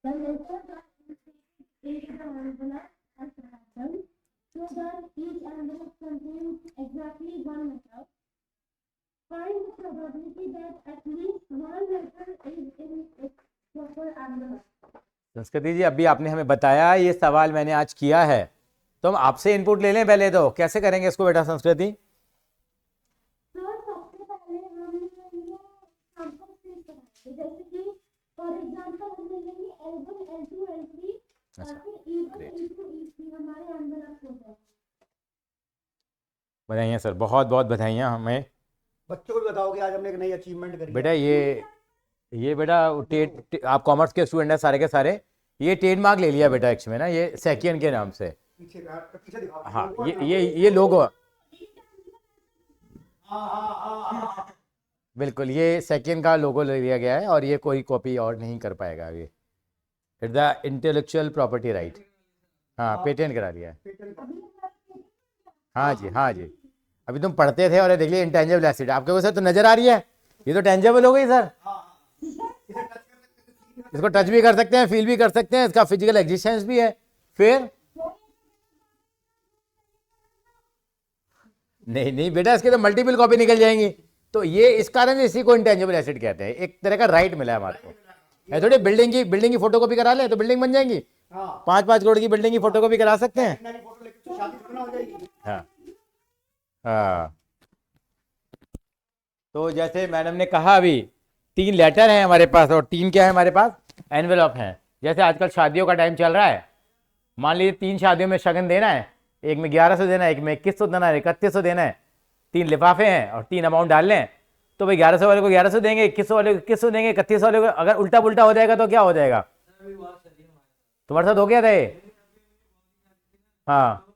The letters are inside the envelope as random, so that each envelope contains exactly one letter. Find the probability that at least one letter is in its proper envelope. संस्कृति जी, अभी आपने हमें बताया, ये सवाल मैंने आज किया है, तो हम आपसे इनपुट ले लें पहले। तो कैसे करेंगे इसको बेटा संस्कृति? सर सबसे पहले हम ये सैंपल स्पेस बनाएंगे, जैसे कि फॉर एग्जांपल हम ले लेंगे L1 L2 L3 और फिर E1 E2 E3 हमारे एनवेलप हो जाएगा। बधाइयाँ सर, बहुत बहुत बधाइयाँ। हमें बच्चों को भी बताओगे आज हमने एक नई अचीवमेंट करी बेटा है। ये बेटा आप कॉमर्स के स्टूडेंट हैं सारे के सारे, ये ट्रेडमार्क ले लिया बेटा एक्चुअली ना, ये सेकियन के नाम से। पीछे दिखाओ। हाँ, ये लोगो, बिल्कुल ये सेकियन का लोगो ले लिया गया है, और ये कोई कॉपी और नहीं कर पाएगा अभी। It's the intellectual property right. हाँ, पेटेंट करा लिया है। हाँ जी, हाँ जी। अभी तुम पढ़ते थे और देख लिया इंटेंजिबल एसेट, आपके को सर तो नजर आ रही है, ये तो टेंजिबल हो गई सर। इसको टच भी कर सकते हैं, फील भी कर सकते हैं, इसका फिजिकल एग्जिस्टेंस भी है। फिर नहीं नहीं बेटा, इसके तो मल्टीपल कॉपी निकल जाएंगी, तो ये इस कारण इसी को इंटेंजिबल एसेट कहते हैं। एक तरह का राइट मिला है हमारे को। थोड़ी बिल्डिंग की फोटोकॉपी करा ले तो बिल्डिंग बन जाएंगी। 5-5 करोड़ की बिल्डिंग की फोटोकॉपी करा सकते हैं। हाँ हाँ। तो जैसे मैडम ने कहा, अभी 3 लेटर हैं हमारे पास, और 3 क्या है हमारे पास? एनवेलप हैं। जैसे आजकल शादियों का टाइम चल रहा है, मान लीजिए 3 शादियों में शगन देना है, एक में 1100 देना है, एक में 2100 देना है, 3100 देना है। 3 लिफाफे हैं और 3 अमाउंट डाल लें, तो भाई 1100 वाले को 1100 देंगे, 2100 वाले को 2100 देंगे, 3100 वाले को। अगर उल्टा पुल्टा हो जाएगा तो क्या हो जाएगा? तुम्हारे साथ हो गया था ये? हाँ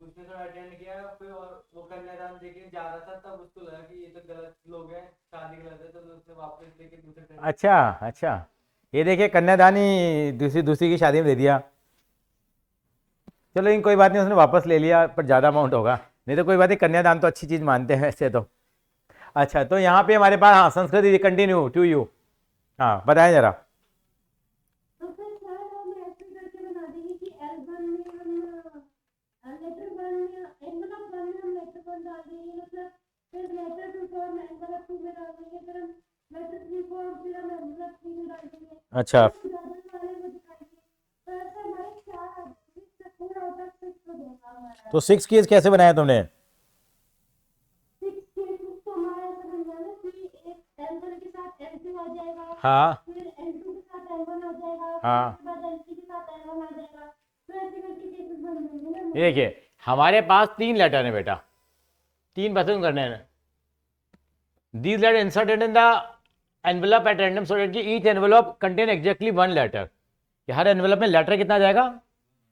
उसने थोड़ा अटेंड किया, फिर और वो कन्यादान देके जा रहा था, तब उसको लगा कि ये तो गलत लोग हैं, शादी गलत है, तो उसने वापस लेके दूसरे। अच्छा अच्छा, ये देखिए कन्यादान ही दूसरी की शादी में दे दिया। चलो इन कोई बात नहीं, उसने वापस ले लिया, पर ज़्यादा अमाउंट होगा, नहीं तो कोई बात नहीं, कन्यादान तो अच्छी चीज़ मानते हैं ऐसे तो। अच्छा, तो यहाँ पे हमारे पास, हाँ संस्कृति कंटिन्यू टू यू, हाँ बताएं जरा। तो फिर सर हम ऐसे करके बना देंगे कि L1 में हम लेटर 1 में एनवेलप 1 में हम लेटर 1 डाल देंगे, मतलब फिर लेटर 2 को हम एनवेलप 2 में डाल देंगे, फिर हम लेटर 3 को फिर हम एनवेलप 3 में डाल देंगे। अच्छा, वाले में दिखाएंगे, तो ऐसे हमारे 4 4 आउट ऑफ 6 हो जाएगा हमारा। तो 6 केस कैसे बनाया तुमने? 6 केसेस तो हमारा ऐसा बन जाएगा कि एक L1 के साथ L2 आ जाएगा, हाँ फिर L2 के साथ L1 आ जाएगा, हाँ, फिर उसके बाद L3 के साथ L1 आ जाएगा, तो ऐसे करके केसेस बन जाएंगे ना। ये देखिए हमारे पास 3 लेटर है बेटा, 3 पसंद करने हैं। These letter inserted in the envelope at random so that each envelope contain exactly 1 letter। हर एनवेलप में लेटर कितना जाएगा?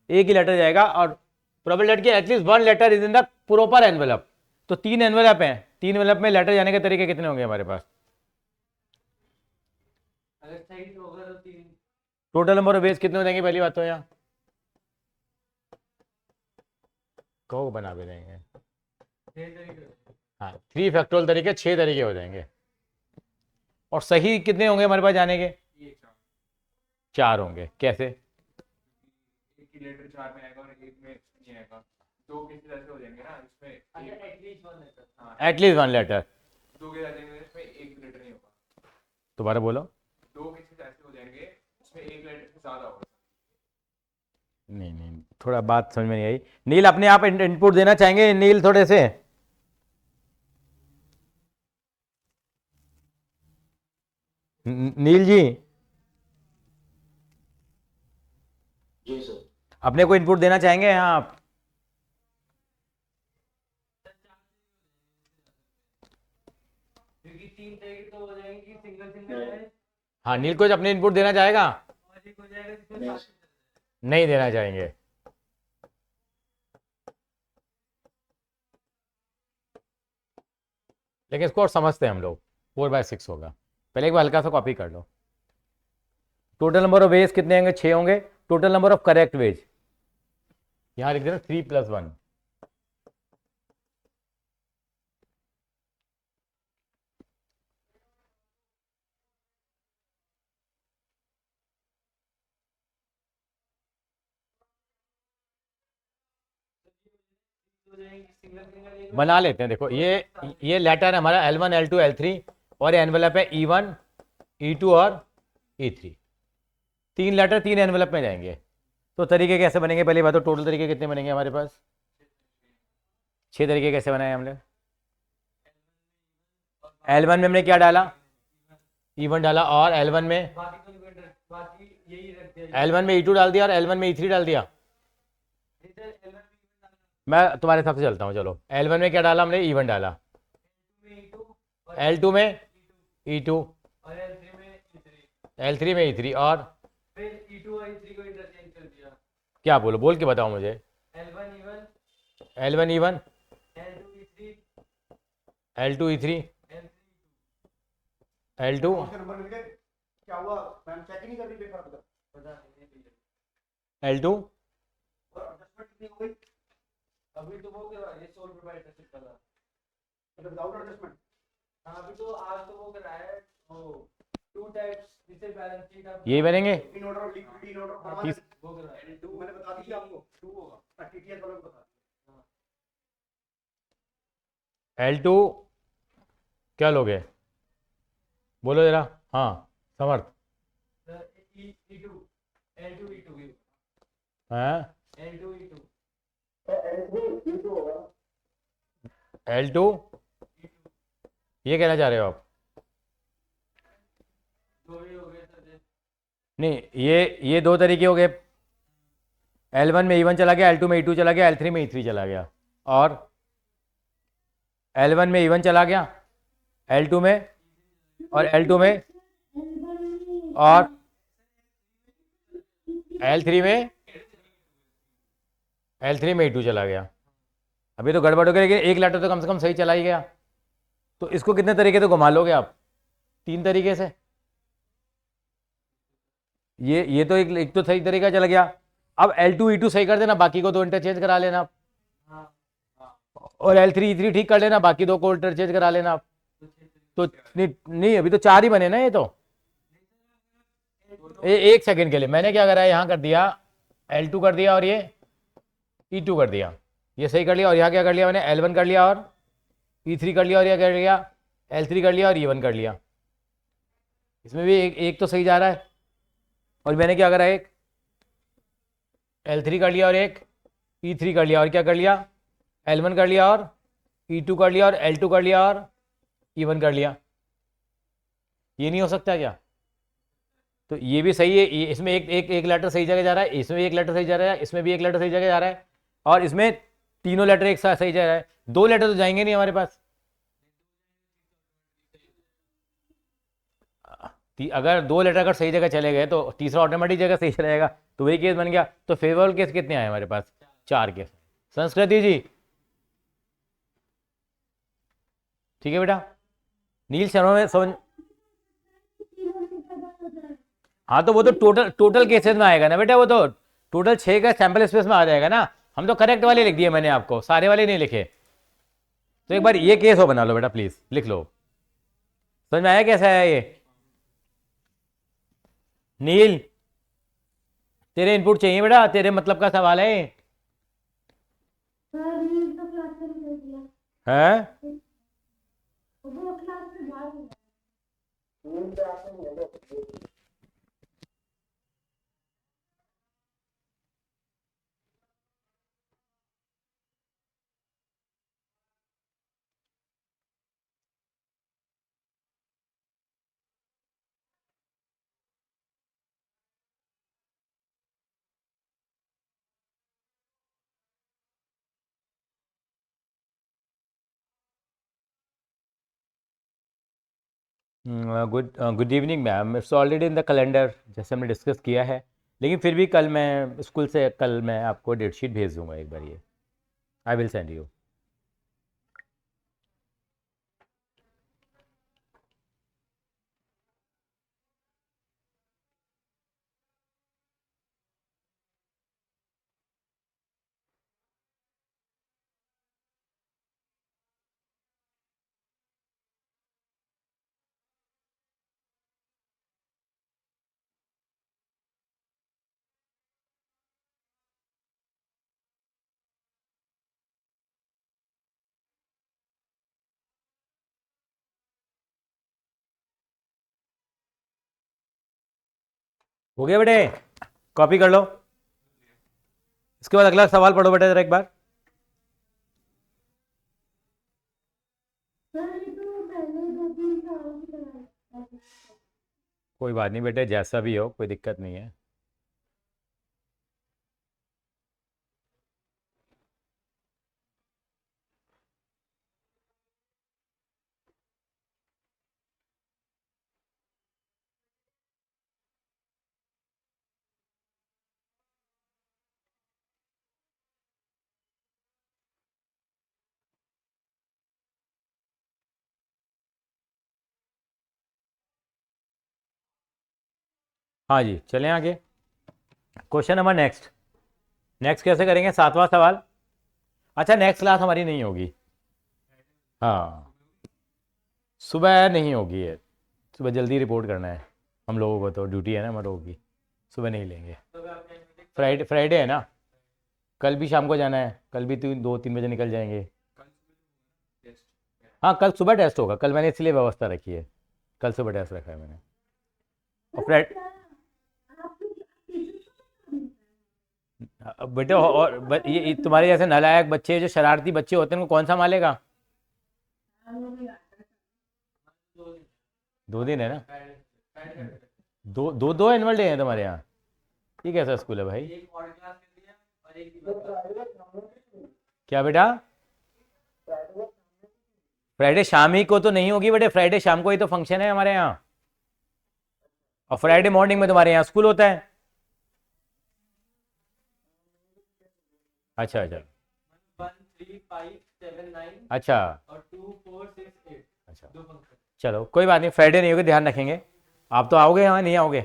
एक ही लेटर जाएगा, और प्रोबेबिलिटी कि at least 1 letter is in the proper envelope. तो 3 एनवेलप हैं, 3 एनवेलप में लेटर जाने के तरीके कितने होंगे हमारे पास? अगर सही होगा तो 3। टोटल नंबर ऑफ वेज कितने हो जाएंगे? पहली बात तो यहाँ कहो बना भी देंगे। हाँ, 3 फैक्टोरियल तरीके, 6 तरीके हो जाएंगे। और सही कितने होंगे हमारे पास जाने के? 4 होंगे। कैसे? एक ही लेटर 4 में आएगा और एक में नहीं आएगा, 2 केसेस ऐसे हो जाएंगे ना, इसमें एटलीस्ट 1 लेटर। हाँ, एटलीस्ट 1 लेटर। 2 केस आ जाएंगे इसमें एक लेटर नहीं होगा। दोबारा बोलो। 2 केसेस ऐसे हो जाएंगे इसमें एक लेटर से ज्यादा होगा। नहीं नहीं, थोड़ा बात समझ में नहीं आई। नील अपने आप इनपुट देना चाहेंगे? नील थोड़े से, नील जी जी सर। अपने को इनपुट देना चाहेंगे? हाँ आप। क्योंकि 3 तरीके तो हो जाएंगे कि सिंगल सिंगल है, हाँ, नील कुछ अपने इनपुट देना चाहेगा? और एक हो जाएगा जिसमें नहीं, 7 नहीं देना चाहेंगे। लेकिन इसको और समझते हैं हम लोग, 4/6 होगा। पहले एक बार हल्का सा कॉपी कर लो। टोटल नंबर ऑफ वेज कितने होंगे? 6 होंगे। Total number of correct ways यहां लिख देना 3 + 1। हो जाएंगी, सिंगल सिंगल एक बना लेते हैं। देखो ये लेटर है हमारा L1 L2 L3 और एनवेलप है E1 E2 और E3। 3 लेटर 3 एनवेलप में जाएंगे। तो तरीके कैसे बनेंगे, पहले बात तो टोटल तरीके कितने बनेंगे हमारे पास? 6 तरीके कैसे बनाए हमने? L1 में हमने क्या डाला? E1 डाला। और L1 में बाकी तो बाकी यही रख दिया। L1 में E2 डाल दिया और L1 में E3 डाल दिया। इधर L1 मैं तुम्हारे हिसाब से चलता हूँ। चलो L1 में क्या डाला हमने? E1 डाला। में E2 और L2 में E2, और L3 में E3, L3 में E3 और फिर E2 और E3 को इंटरचेंज कर दिया। क्या बोलो, बोल के बताओ मुझे। L1 E1 L1 E1 L2 E3 L2 E3 L3 L2 उसके नंबर मिल गए? क्या हुआ? मैम चेक ही नहीं कर रही पेपर अब तक। पता नहीं भैया। L2 और एडजस्टमेंट कितनी हो गई? अभी तो वो करवा ये सोल प्रोवाइडर से करा। मतलब विदाउट एडजस्टमेंट। हाँ अभी तो आज तो वो कराया है वो टू टाइप्स जिसे बैलेंस शीट आप यही बनेंगे। इन ऑर्डर और लिक्विडिटी इन ऑर्डर बनवा तीस- दे। वो कराया है। मैंने बता दी थी आपको 2 होगा। टीटीएस वालों को बता L2 क्या लोगे, बोलो जरा। हाँ समर्थ। E2 L2 E2 हाँ L2 E2 L2 ये कहना चाह रहे हो आप? दो ही हो गए सर। नहीं, ये दो तरीके हो गए। L1 में E1 चला गया, L2 में E2 चला गया, L3 में E3 चला गया। और L1 में E1 चला गया, L2 में और L2 में और L3 में E2 चला गया। अभी तो गड़बड़ हो गया, लेकिन एक लेटर तो कम से कम सही चला ही गया। तो इसको कितने तरीके से घुमा लोगे आप? 3 तरीके से। ये तो एक तो सही तरीका चला गया। अब L2 E2 सही कर देना, बाकी को तो इंटरचेंज करा लेना आप। और L3 E3 ठीक कर लेना, बाकी दो को इंटरचेंज करा लेना आप। तो नहीं अभी तो 4 ही बने ना। ये तो एक सेकंड के लिए मैंने क्या करा है, यहाँ कर दिया L2 कर दिया और ये E2 कर दिया, ये सही कर लिया। और यहाँ क्या कर लिया मैंने? L1 कर लिया और E3 कर लिया और यह कर लिया L3 कर लिया और E1 कर लिया। इसमें भी एक तो सही जा रहा है। और मैंने क्या करा, एक L3 कर लिया और एक E3 कर लिया और क्या कर लिया? L1 कर लिया और E2 कर लिया और L2 कर लिया और E1 कर लिया। ये नहीं हो सकता क्या? तो ये भी सही है। ये इसमें एक लेटर सही जगह जा रहा है, इसमें भी एक लेटर सही जा रहा है, इसमें भी एक लेटर सही जगह जा रहा है, और इसमें तीनों लेटर एक साथ सही जा रहा है। 2 लेटर तो जाएंगे नहीं हमारे पास। अगर 2 लेटर अगर सही जगह चले गए तो तीसरा ऑटोमेटिक जगह सही रहेगा। तो वही केस बन गया। तो फेवरेबल केस कितने आए हमारे पास? 4 केस। संस्कृति जी ठीक है बेटा। नील शर्मा में समझ। हाँ तो वो तो टोटल केसेस में आएगा ना बेटा। वो तो टोटल 6 का सैंपल स्पेस में आ जाएगा ना। हम तो करेक्ट वाले लिख दिए मैंने आपको, सारे वाले नहीं लिखे। तो एक बार ये केस हो बना लो बेटा, प्लीज लिख लो। समझ में आया कैसा है ये? नील तेरे इनपुट चाहिए बेटा, तेरे मतलब का सवाल है। सर ये तो क्लास में भेज दिया, हैं? वो क्लास में भाग गया। Good evening ma'am. It's already in the calendar, जैसे हमने डिस्कस किया है। लेकिन फिर भी कल मैं स्कूल से कल मैं आपको डेट शीट भेज दूंगा एक बार। ये आई विल सेंड यू। हो गया बेटे, कॉपी कर लो। इसके बाद अगला सवाल पढ़ो बेटा जरा एक बार। सर ये तो पहले 2-3 साल की तरह है। कोई बात नहीं बेटे, जैसा भी हो कोई दिक्कत नहीं है। हाँ जी, चलें आगे। Question number next. नेक्स्ट कैसे करेंगे? 7वां सवाल। अच्छा, नेक्स्ट क्लास हमारी नहीं होगी। हाँ, सुबह नहीं होगी है, सुबह जल्दी रिपोर्ट करना है हम लोगों को, तो ड्यूटी है ना हम लोगों की, सुबह नहीं लेंगे। फ्राइडे है ना, कल भी शाम को जाना है, कल भी 2-3 बजे निकल जाएंगे। हाँ, कल सुबह टेस्ट होगा, कल मैंने इसलिए व्यवस्था रखी है, कल सुबह टेस्ट रखा है मैंने। और फ्राइड बेटे, और ये तुम्हारे जैसे नालायक बच्चे, जो शरारती बच्चे होते हैं, उनको कौन संभालेगा? 2 दिन है ना, दो एनुअल डे हैं तुम्हारे यहाँ? ये कैसा स्कूल है भाई? एक और क्लास के लिए और एक दिवस। क्या बेटा? फ्राइडे शाम ही को तो नहीं होगी बेटे, फ्राइडे शाम को ही तो फंक्शन है हमारे यहाँ, और फ्राइडे मॉर्निंग में तुम्हारे यहाँ स्कूल होता है। अच्छा अच्छा 1, 3, 5, 7, 9 अच्छा और 2, 4, 6, 8 अच्छा, 2 फंक्शन। चलो कोई बात नहीं, फ्राइडे नहीं होगी, ध्यान रखेंगे। आप तो आओगे यहाँ, नहीं आओगे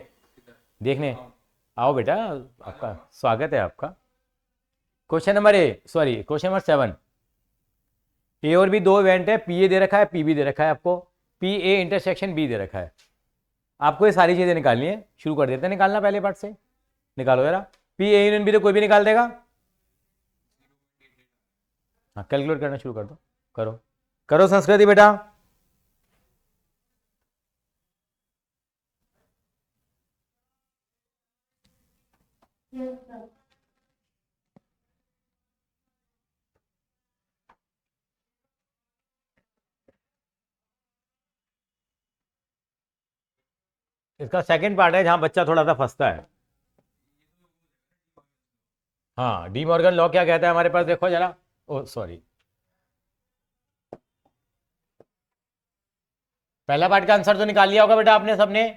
देखने? आओ बेटा, आपका स्वागत है आपका। Question number question number 7। ए और बी 2 इवेंट है, पी ए दे रखा है, पी बी दे रखा है आपको, पी ए इंटरसेक्शन बी दे रखा है। आपको ये सारी चीज़ें निकालनी है। शुरू कर देते हैं निकालना, पहले पार्ट से निकालो जरा। पी ए यूनियन बी तो कोई भी निकाल देगा। हाँ, कैलकुलेट करना शुरू कर दो, करो करो संस्कृति बेटा। Yes, sir. इसका सेकंड पार्ट है जहां बच्चा थोड़ा सा फंसता है। हाँ, डी मॉर्गन लॉ क्या कहता है हमारे पास, देखो जरा। ओ सॉरी, पहला पार्ट का आंसर तो निकाल लिया होगा बेटा आपने सबने।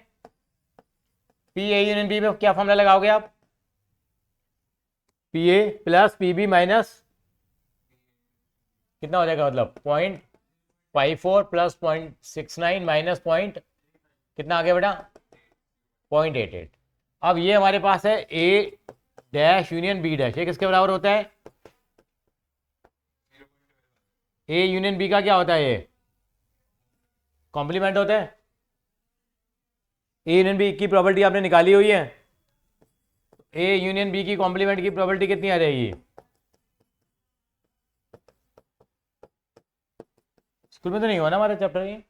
पी ए यूनियन बी में क्या फॉर्मूला लगाओगे आप? P A plus P B minus कितना हो जाएगा, मतलब 0.54 प्लस 0.69 माइनस पॉइंट कितना आ गया बेटा, 0.88। अब ये हमारे पास है ए डैश यूनियन बी डैश, ये किसके बराबर होता है? ए यूनियन बी का क्या होता है? ये कॉम्प्लीमेंट होता है। ए यूनियन बी की प्रॉपर्टी आपने निकाली हुई है। ए यूनियन बी की कॉम्प्लीमेंट की प्रॉपर्टी कितनी आ जाएगी? स्कूल में तो नहीं हुआ ना हमारा चैप्टर ये,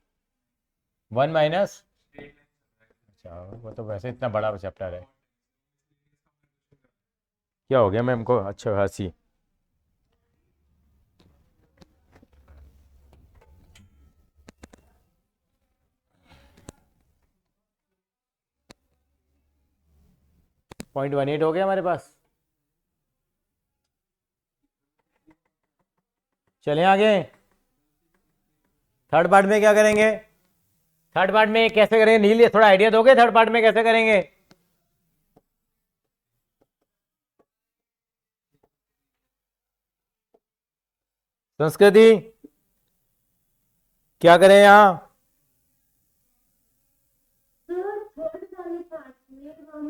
1 माइनस। अच्छा, वो तो वैसे इतना बड़ा चैप्टर है। क्या हो गया मैम को? अच्छा, हंसी। .18 हो गया हमारे पास। चलें आगे। थर्ड पार्ट में क्या करेंगे? थर्ड पार्ट में कैसे करेंगे नील, थोड़ा आइडिया दोगे थर्ड पार्ट में कैसे करेंगे? संस्कृति क्या करें यहाँ? सर थर्ड वाले पार्ट में हम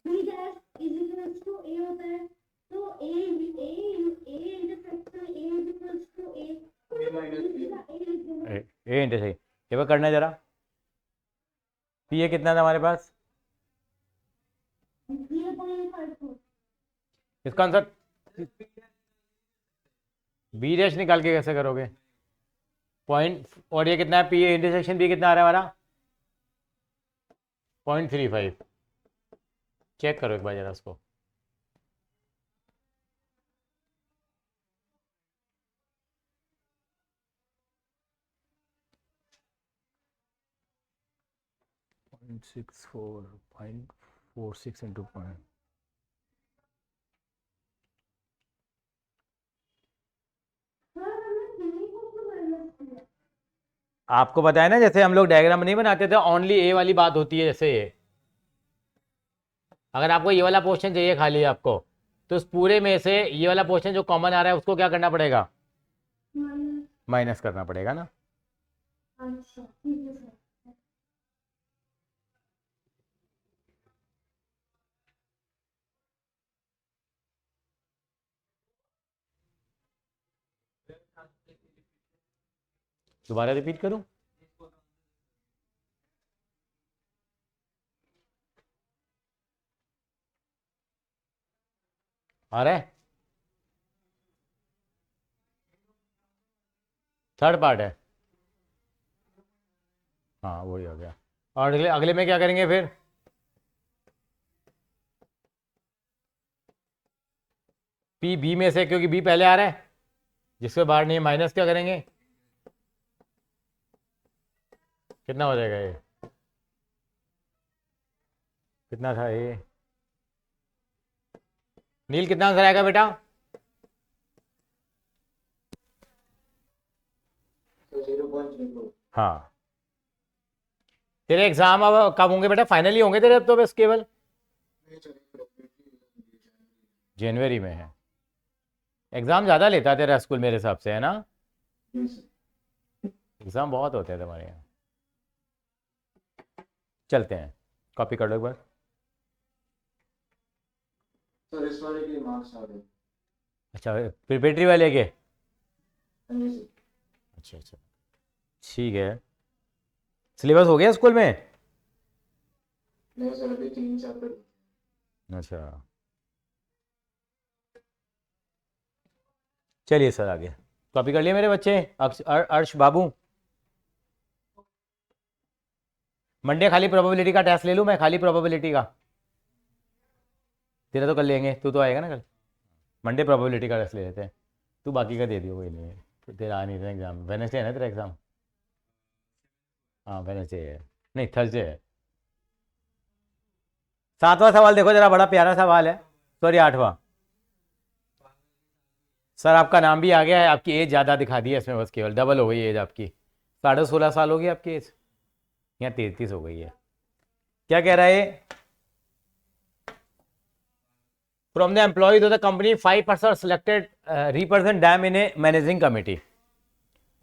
B dash is equals to A होता है, तो A intersection A is equals to A A intersection ये करना है जरा। पी ए कितना था हमारे पास? 0.54। इसका आंसर बी डैश निकाल के कैसे करोगे? पॉइंट, और ये कितना है? पी ए इंटरसेक्शन बी कितना आ रहा है हमारा? 0.35 चेक करो एक बार जरा उसको। पॉइंट 64.46 इंटू पॉइंट हाँ हमने तीन को क्यों माइनस किया? आपको बताया ना, जैसे हम लोग डायग्राम नहीं बनाते थे, ओनली ए वाली बात होती है। जैसे ये अगर आपको ये वाला पोर्शन चाहिए खाली आपको, तो इस पूरे में से ये वाला पोर्शन जो कॉमन आ रहा है उसको क्या करना पड़ेगा? माइनस। माइनस करना पड़ेगा ना। अच्छा ठीक है सर। दोबारा रिपीट करूं? आ रहा है? थर्ड पार्ट है। हाँ वही हो गया। और अगले अगले में क्या करेंगे फिर? पी बी में से, क्योंकि बी पहले आ रहा है, जिसके बाहर नहीं माइनस क्या करेंगे? कितना हो जाएगा ये? कितना था ये? नील कितना आंसर आएगा बेटा? So 0.34. हाँ। तेरे एग्जाम अब कब होंगे बेटा? फाइनली होंगे तेरे अब तो बस केवल जनवरी में है। एग्जाम ज़्यादा लेता है तेरा स्कूल मेरे हिसाब से, है ना? जी सर। एग्जाम बहुत होते हैं तुम्हारे यहाँ। चलते हैं, कॉपी कर लो एक बार। सर इस वाले के मार्क्स आ गए। अच्छा, प्रिपरेटरी वाले के? हाँ जी सर। अच्छा अच्छा, ठीक है। सिलेबस हो गया स्कूल में? नहीं सर अभी 3 चैप्टर। अच्छा, चलिए सर आगे। कॉपी कर लिए मेरे बच्चे? अर्श बाबू, मंडे खाली प्रोबेबिलिटी का टेस्ट ले लूँ मैं? खाली प्रोबेबिलिटी का? तेरा तो कर लेंगे, तू तो आएगा ना कल। मंडे प्रोबेबिलिटी का टेस्ट ले लेते हैं, तू बाकी का दे दियो, कोई नहीं है। तेरा आ नहीं था एग्जाम, वेडनेसडे है ना तेरा एग्जाम? हाँ वेडनेसडे है, नहीं थर्सडे है। 7वां सवाल देखो जरा, बड़ा प्यारा सवाल है। सॉरी 8वां। सर आपका नाम भी आ गया है, आपकी एज ज़्यादा दिखा दी है इसमें, बस केवल डबल हो गई एज आपकी। 16.5 साल होगी आपकी एज, यहाँ 33 हो गई है। क्या कह रहा है? From the employees of the company 5% selected represent dam in A managing committee.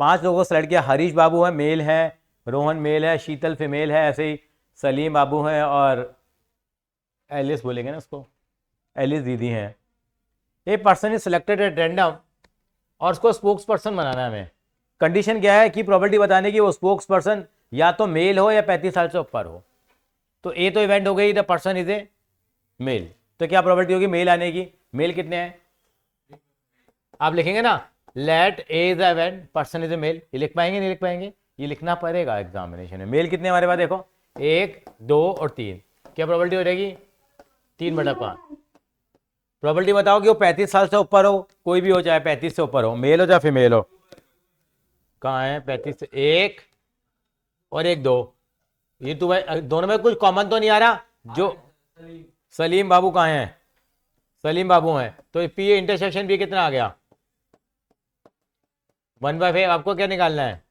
5 लोगों को सेलेक्ट किया। हरीश बाबू है, मेल है, रोहन मेल है, शीतल फीमेल है, ऐसे ही सलीम बाबू हैं, और एलिस बोलेंगे ना उसको, एलिस दीदी हैं। A person is selected at random, और उसको स्पोक्स पर्सन बनाना है हमें। कंडीशन क्या है कि प्रॉपर्टी बताने की वो स्पोक्स पर्सन या तो मेल हो या 35 साल से ऊपर हो। तो ए तो इवेंट हो गई, the person is a male, तो क्या प्रॉपर्टी होगी मेल आने की? मेल कितने हैं आप लिखेंगे ना, let A is event, person is a male. ये लिख पाएंगे नहीं लिख पाएंगे? ये लिखना पड़ेगा एग्जामिनेशन में। मेल कितने हमारे पास देखो, 1 2 और 3। क्या प्रॉपर्टी हो जाएगी? 3/5। प्रॉपर्टी बताओ कि वो 35 साल से ऊपर हो, कोई भी हो, चाहे 35 से ऊपर हो, मेल हो चाहे फीमेल हो। कहाँ है 35 से 1 और 1 2? ये तो भाई दोनों में कुछ कॉमन तो नहीं आ रहा। जो सलीम बाबू कहाँ हैं? सलीम बाबू हैं, तो पी इंटरसेक्शन भी कितना आ गया? 1/5। आपको क्या निकालना है?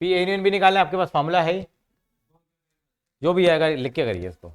पी यूनियन भी निकालना है, आपके पास फॉर्मूला है ही, जो भी आएगा लिख के करिए इसको।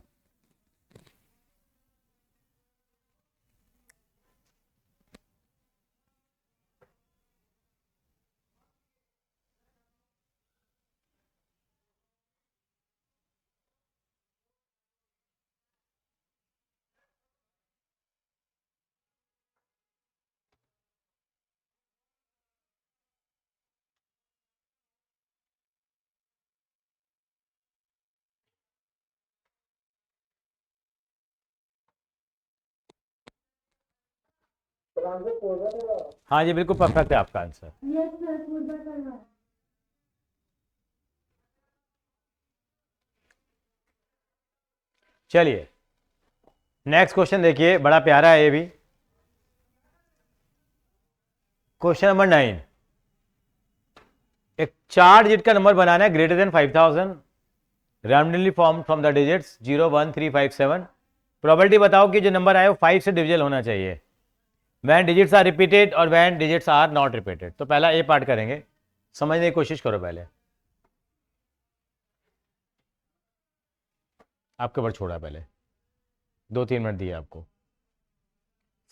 हाँ जी बिल्कुल परफेक्ट है आपका आंसर। यस सर पूरा करना है। चलिए नेक्स्ट क्वेश्चन देखिए, बड़ा प्यारा है ये भी। क्वेश्चन नंबर 9, एक 4 डिजिट का नंबर बनाना है greater than 5000, randomly form from the digits 0 1 3 5 7। Probability बताओ कि जो नंबर आए वो 5 से डिविजल होना चाहिए, वैन डिजिट्स आर रिपीटेड और when digits are not repeated. तो पहला ए पार्ट करेंगे, समझने की कोशिश करो पहले। आपके ऊपर छोड़ा पहले, 2-3 मिनट दिए आपको।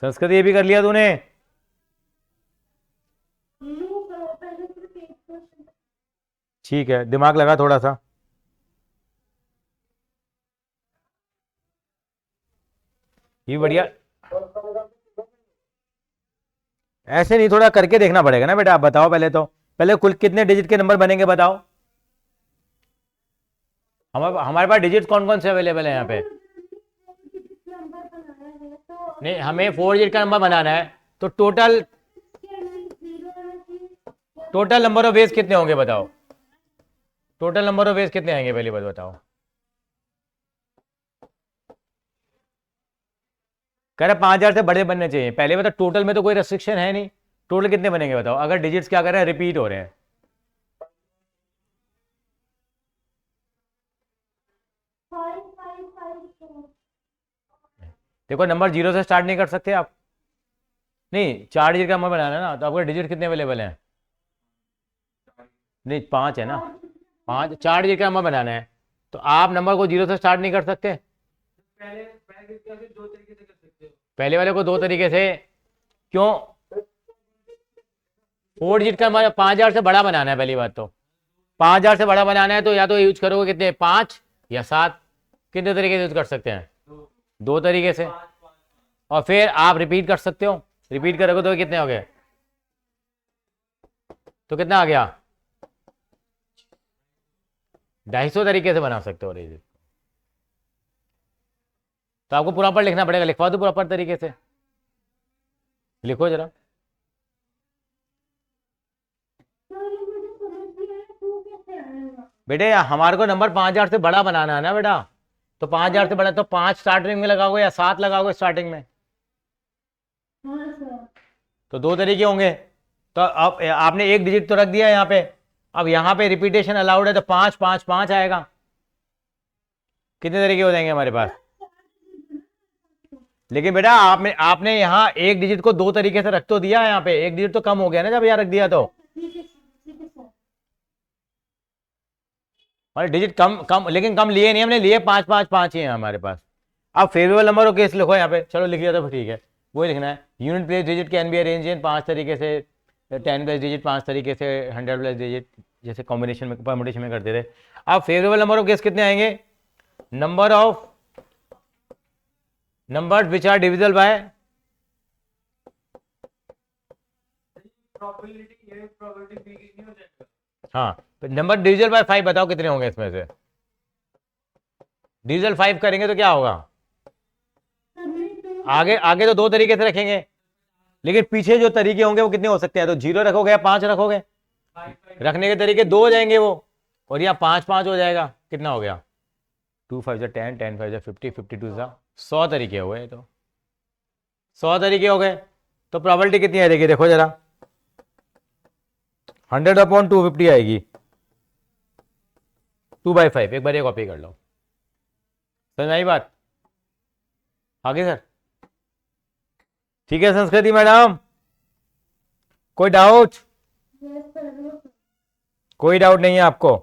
संस्कृत ये भी कर लिया तूने? नो करो पहले सिर्फ एक क्वेश्चन। ठीक है, दिमाग लगा थोड़ा सा। ये बढ़िया, ऐसे नहीं, थोड़ा करके देखना पड़ेगा ना बेटा। आप बताओ पहले, तो पहले कुल कितने डिजिट के नंबर बनेंगे बताओ। हमारे पास डिजिट कौन कौन से अवेलेबल है यहाँ पे? नंबर बनाना है तो नहीं, हमें 4 डिजिट का नंबर बनाना है, तो टोटल नंबर ऑफ वेज कितने होंगे बताओ? टोटल नंबर ऑफ वेज कितने आएंगे पहली बात बताओ। कह रहे 5000 से बड़े बनने चाहिए। पहले बताओ, टोटल में तो कोई रेस्ट्रिक्शन है नहीं, टोटल कितने बनेंगे बताओ, अगर डिजिट्स क्या कर रहे हैं, रिपीट हो रहे हैं। देखो, नंबर 0 से स्टार्ट नहीं कर सकते आप। नहीं, 4 डिजिट का नंबर बनाना है ना, तो आपके डिजिट कितने अवेलेबल हैं? नहीं, 5 है ना, 5। 4 डिजिट का नंबर बनाना है, तो आप नंबर को 0 से स्टार्ट नहीं कर सकते। पहले पहले क्या फिर 2 तरीके से कर सकते हो। पहले वाले को 2 तरीके से, क्यों? 4 डिजिट का नंबर 5000 से बड़ा बनाना है पहली बात तो। 5000 से बड़ा बनाना है तो या तो यूज करोगे कितने, 5 या 7। कितने तरीके से यूज कर सकते हैं? 2 तरीके से। और फिर आप रिपीट कर सकते हो, रिपीट करोगे तो कितने हो गए, तो कितना आ गया, 250 तरीके से बना सकते हो डिजिट। तो आपको प्रॉपर लिखना पड़ेगा, लिखवा दो प्रॉपर तरीके से, लिखो जरा। तो ये मुझे समझ नहीं आया तू कैसे आएगा। बेटे हमारे को नंबर 5000 से बड़ा बनाना है ना बेटा, तो 5000 से बड़ा, तो 5 स्टार्टिंग में लगाओगे या 7 लगाओगे स्टार्टिंग में? हाँ सर। तो 2 तरीके होंगे। तो अब आपने एक डिजिट तो रख दिया यहाँ पे, अब यहाँ पे रिपीटेशन अलाउड है, तो 5 5 5 आएगा। कितने तरीके हो जाएंगे हमारे पास? लेकिन बेटा आपने यहाँ एक डिजिट को 2 तरीके से रख तो दिया, यहाँ पे एक डिजिट तो कम हो गया ना जब यहाँ रख दिया तो। ठीक है सर। और डिजिट कम कम, लेकिन कम लिए नहीं हमने, लिए 5 5 5 ही है हमारे पास। अब फेवरेबल नंबर हो केस लिखो यहाँ पे, चलो लिख लिया तो ठीक है, वही लिखना है। Unit place digit can be arrange in 5 तरीके से, 10 प्लस डिजिट 5 तरीके से, 100 प्लस डिजिट, जैसे कॉम्बिनेशन में परमुटेशन में करते थे। अब फेवरेबल नंबर ऑफ केस कितने आएंगे? Number of numbers which are divisible by, probability ये प्रोबेबिलिटी बी नहीं हो जाएगा। हाँ, तो नंबर डिविजिबल बाय 5 बताओ कितने होंगे इसमें से? डिविजिबल 5 करेंगे तो क्या होगा? आगे आगे तो 2 तरीके से रखेंगे, लेकिन पीछे जो तरीके होंगे वो कितने हो सकते हैं? तो 0 रखोगे या 5 रखोगे? रखने के तरीके 2 हो जाएंगे वो, और यहाँ 5 5 हो जाएगा। कितना हो गया? 2 5 10, 10 5 50, 52 100 तरीके हो गए। तो 100 तरीके हो गए, तो प्रोबेबिलिटी कितनी आ जाएगी देखो जरा, 100/250 आएगी, 2/5। एक बार ये कॉपी कर लो, समझ में आई बात? आगे सर, ठीक है संस्कृति मैडम, कोई डाउट? Yes sir. कोई डाउट नहीं है आपको?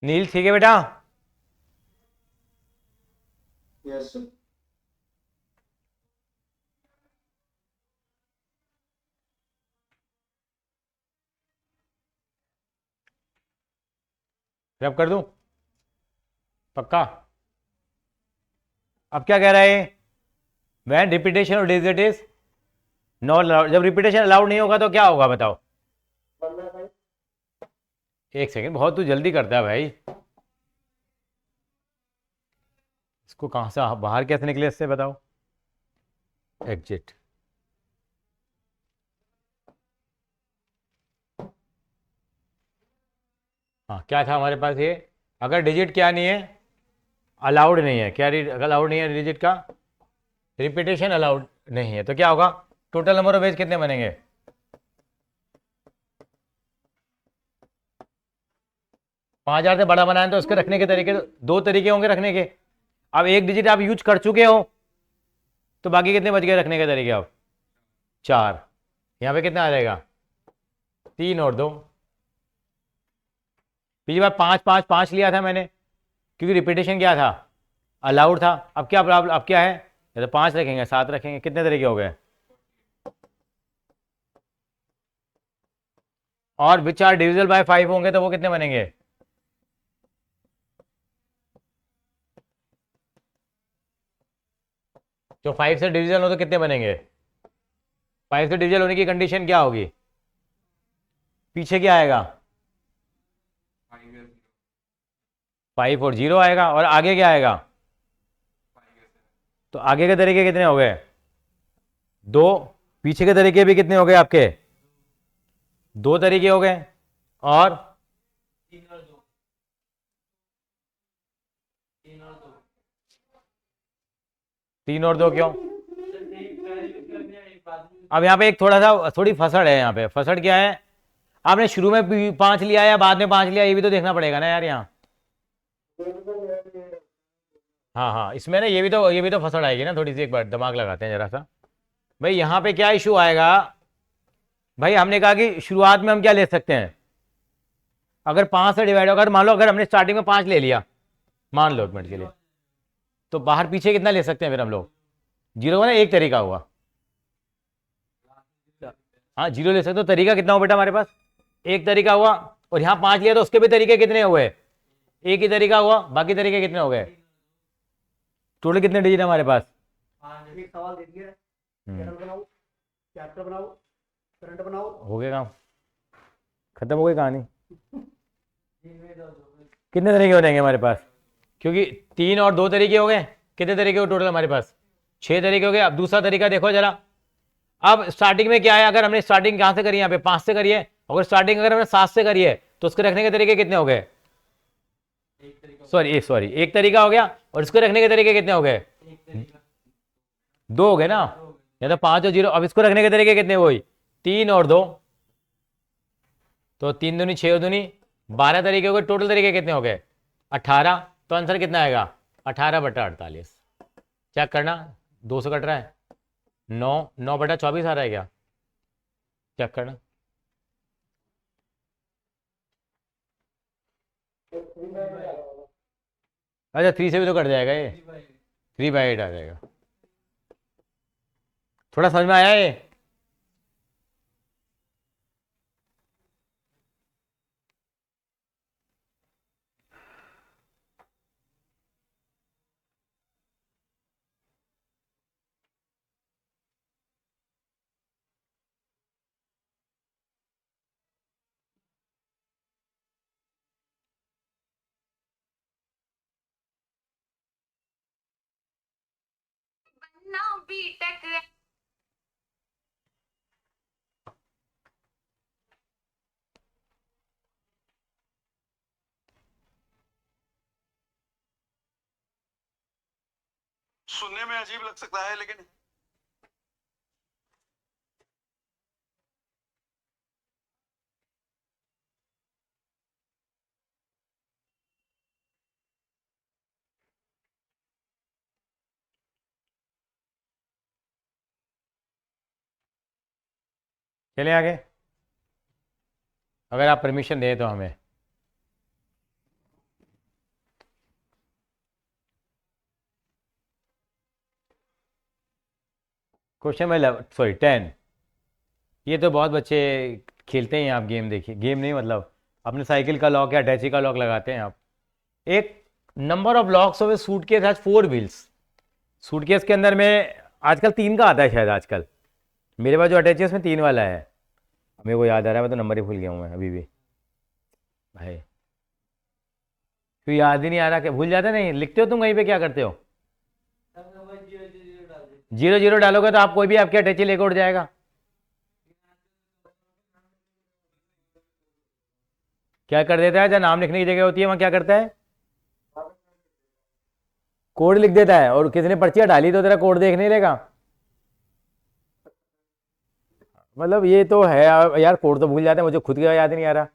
नील ठीक है बेटा? Yes sir. रब कर दूं? पक्का? अब क्या कह रहा है? When repetition of digit is not allowed. जब रिपीटेशन अलाउड नहीं होगा तो क्या होगा बताओ? एक सेकंड, बहुत तू जल्दी करता है भाई। इसको कहां से बाहर कैसे निकले इससे बताओ? एग्जिट। हाँ, क्या था हमारे पास ये? अगर डिजिट क्या नहीं है, अलाउड नहीं है, क्या अलाउड नहीं है डिजिट का? रिपीटेशन अलाउड नहीं है, तो क्या होगा? टोटल नंबर ऑफ वेज कितने बनेंगे? 5000 से बड़ा बनाए तो उसके रखने के तरीके दो तरीके होंगे रखने के। अब एक डिजिट आप यूज कर चुके हो तो बाकी कितने बच गए रखने के तरीके? अब 4। यहाँ पे कितना आ जाएगा? 3 और 2। पिछली बार 5 5 5 लिया था मैंने, क्योंकि रिपीटेशन क्या था? अलाउड था। अब क्या प्रॉब्लम, अब क्या है? या तो 5 रखेंगे, 7 रखेंगे, कितने तरीके हो गए? और विच आर डिविजिबल बाय 5 होंगे तो वो कितने बनेंगे? जो 5 से डिविजन हो तो कितने बनेंगे? 5 से डिविजन होने की कंडीशन क्या होगी? पीछे क्या आएगा? 5 और 0 आएगा। और आगे क्या आएगा? तो आगे के तरीके कितने हो गए? 2। पीछे के तरीके भी कितने हो गए आपके? 2 तरीके हो गए। और 3 और 2, 3 और 2। 3 और 2 क्यों? एक बात अब यहाँ पे एक थोड़ी फसड़ है। यहाँ पे फसड़ क्या है? आपने शुरू में 5 लिया या बाद में 5 लिया, ये भी तो देखना पड़ेगा ना यार यहाँ। हाँ हाँ, इसमें ना ये भी तो फसड़ आएगी ना थोड़ी सी। एक बार दिमाग लगाते हैं जरा सा। भाई यहाँ पे क्या इशू आएगा? भाई हमने कहा कि शुरुआत में हम क्या ले सकते हैं? अगर 5 से डिवाइड होगा, मान लो अगर हमने स्टार्टिंग में 5 ले लिया, मान लो एक मिनट के लिए, तो बाहर पीछे कितना ले सकते हैं फिर हम लोग? 0 ना, एक तरीका हुआ। हाँ 0 ले सकते हो। तरीका कितना हुआ बेटा हमारे पास? एक तरीका हुआ। और यहाँ 5 लिया तो उसके भी तरीके कितने हुए? एक ही तरीका हुआ। बाकी तरीके कितने हो गए? टोटल कितने डिजिट है हमारे पास? एक सवाल दे दिया, चैनल बनाओ, चैप्टर बनाओ, करंट बनाओ। हो गया काम, खत्म हो गई कहानी। कितने तरीके हो जाएंगे हमारे पास? क्योंकि 3 और 2 तरीके हो गए। कितने तरीके हो टोटल हमारे पास? 6 तरीके हो गए। अब दूसरा तरीका देखो जरा। अब स्टार्टिंग में क्या है? अगर हमने स्टार्टिंग कहाँ से करी? यहाँ पे 5 से करी है। अगर स्टार्टिंग अगर हमने 7 से करी है तो उसके रखने के तरीके कितने हो गए? सॉरी, एक तरीका हो गया। और इसको रखने के तरीके कितने हो गए? 2 हो गए ना। या तो 5 और 0। अब इसको रखने के तरीके कितने हुए? 3 और 2। तो 3 दूनी 6 और दूनी 12 तरीके हो गए। टोटल तरीके कितने हो गए? 18। तो आंसर कितना आएगा? 18/48। चेक करना, 2 से कट रहा है। 9/24 आ रहा है क्या? चेक करना। अच्छा 3 से भी तो कट जाएगा ये। 3/8 आ जाएगा। थोड़ा समझ में आया ये? सुनने में अजीब लग सकता है लेकिन चले आगे, अगर आप परमिशन दें तो हमें। Question number 10। ये तो बहुत बच्चे खेलते हैं आप गेम। देखिए गेम नहीं, मतलब अपने साइकिल का लॉक या अटैची का लॉक लगाते हैं आप। एक number of locks of A suitcase has 4 wheels. Suitcase के अंदर में आजकल 3 का आता है शायद आजकल। मेरे पास जो अटैची है उसमें 3 वाला है। मेरे को याद आ रहा है, मैं तो नंबर ही भूल गया हूँ मैं अभी भी भाई, क्यों याद ही नहीं आ रहा। क्या भूल जाते नहीं? लिखते हो तुम कहीं पे, क्या करते हो? सब नंबर 0 0 0 डाल दे। 0 0 डालोगे तो आप कोई भी आपकी अटैची लेकर उड़ जाएगा। क्या कर देता है, जहाँ नाम लिखने की जगह होती है वहां क्या करता है? कोड लिख देता है। और किसी ने पर्चियां डाली तो तेरा कोड देख नहीं लेगा। मतलब ये तो है यार, कोड तो भूल जाते हैं, मुझे खुद का याद नहीं आ रहा।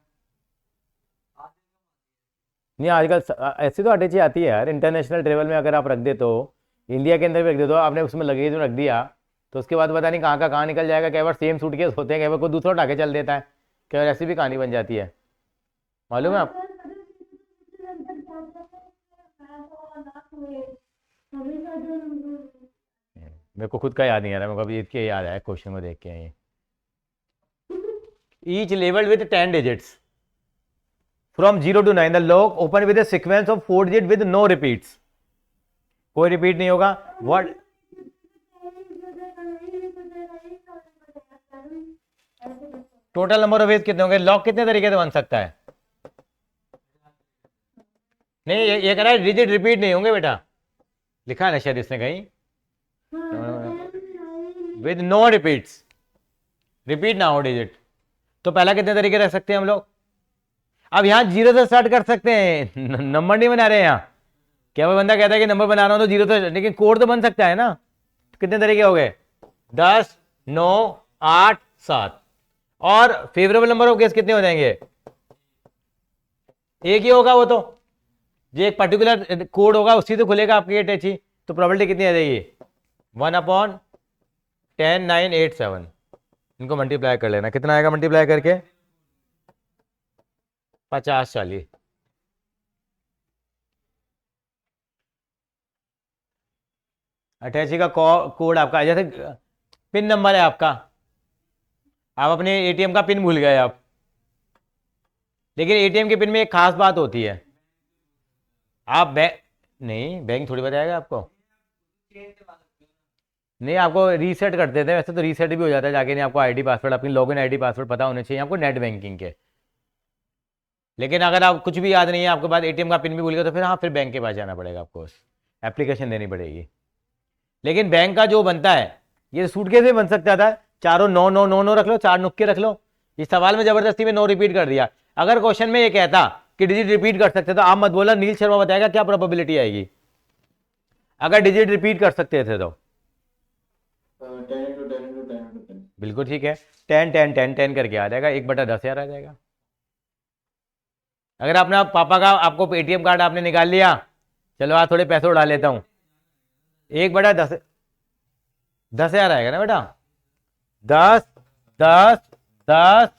नहीं आजकल ऐसी तो अटैची आती है यार, इंटरनेशनल ट्रेवल में अगर आप रख दे तो, इंडिया के अंदर भी रख दे तो, आपने उसमें लगेज में रख दिया तो उसके बाद पता नहीं कहाँ का कहाँ निकल जाएगा। कई बार सेम सूटकेस होते हैं, कई बार कोई दूसरा उठा के चल देता है, कई बार ऐसी भी कहानी बन जाती है, मालूम है आप? मेरे को खुद का याद नहीं आ रहा, मेरे को अभी इसके याद आया क्वेश्चन में देख के ये। Each level with 10 digits from 0 to 9, the lock open with a sequence of 4 digit with no repeats। कोई रिपीट नहीं होगा। What total number of ways कितने होंगे? लॉक कितने तरीके से बन सकता है? नहीं ये कह रहा है डिजिट रिपीट नहीं होंगे बेटा, लिखा है ना शायद इसने कहीं, विद नो रिपीट्स, रिपीट ना हो डिजिट। तो पहला कितने तरीके रख सकते हैं हम लोग? अब यहाँ 0 से स्टार्ट कर सकते हैं, नंबर नहीं बना रहे हैं यहाँ। क्या वो बंदा कहता है कि नंबर बना रहा हूं तो 0 से, लेकिन कोड तो बन सकता है ना। कितने तरीके हो गए? 10 9 8 7। और फेवरेबल नंबर ऑफ केस कितने हो जाएंगे? एक ही होगा वो तो, जो एक पर्टिकुलर कोड होगा उसी तो खुलेगा आपकी अटैची। तो प्रोबेबिलिटी कितनी आ जाएगी? 1/10 9 8 7। इनको मल्टीप्लाई कर लेना, कितना आएगा मल्टीप्लाई करके? 50 40। अटैची का कोड आपका, जैसे पिन नंबर है आपका, आप अपने एटीएम का पिन भूल गए आप, लेकिन एटीएम के पिन में एक खास बात होती है। आप बैंक थोड़ी बताएगा आपको, नहीं आपको रीसेट कर देते हैं। वैसे तो रीसेट भी हो जाता है जाके, नहीं आपको आईडी पासवर्ड, अपनी लॉगिन आईडी पासवर्ड पता होने चाहिए आपको नेट बैंकिंग के। लेकिन अगर आप कुछ भी याद नहीं है आपके पास, एटीएम का पिन भी भूल गया, तो फिर हाँ, फिर बैंक के पास जाना पड़ेगा आपको, एप्लीकेशन देनी पड़ेगी। लेकिन बैंक का जो बनता है, ये सूटकेस में बन सकता था। चारों 9 9 9 9 रख लो, 4 नुक्के रख लो। इस सवाल में जबरदस्ती में 9 रिपीट कर दिया। अगर क्वेश्चन में ये कहता कि डिजिट रिपीट कर सकते तो आप मत बोला, नील शर्मा बताएगा क्या प्रोबेबिलिटी आएगी अगर डिजिट रिपीट कर सकते थे तो। 10 into 10 into 10 into 10। बिल्कुल ठीक है, 10 10 10 10 करके आ जाएगा, 1/10,000 आ जाएगा। अगर आपने पापा का, आपको एटीएम कार्ड आपने निकाल लिया, चलो आज थोड़े पैसे उड़ा लेता हूं, 1/10 10,000 आएगा ना बेटा। 10 10 10,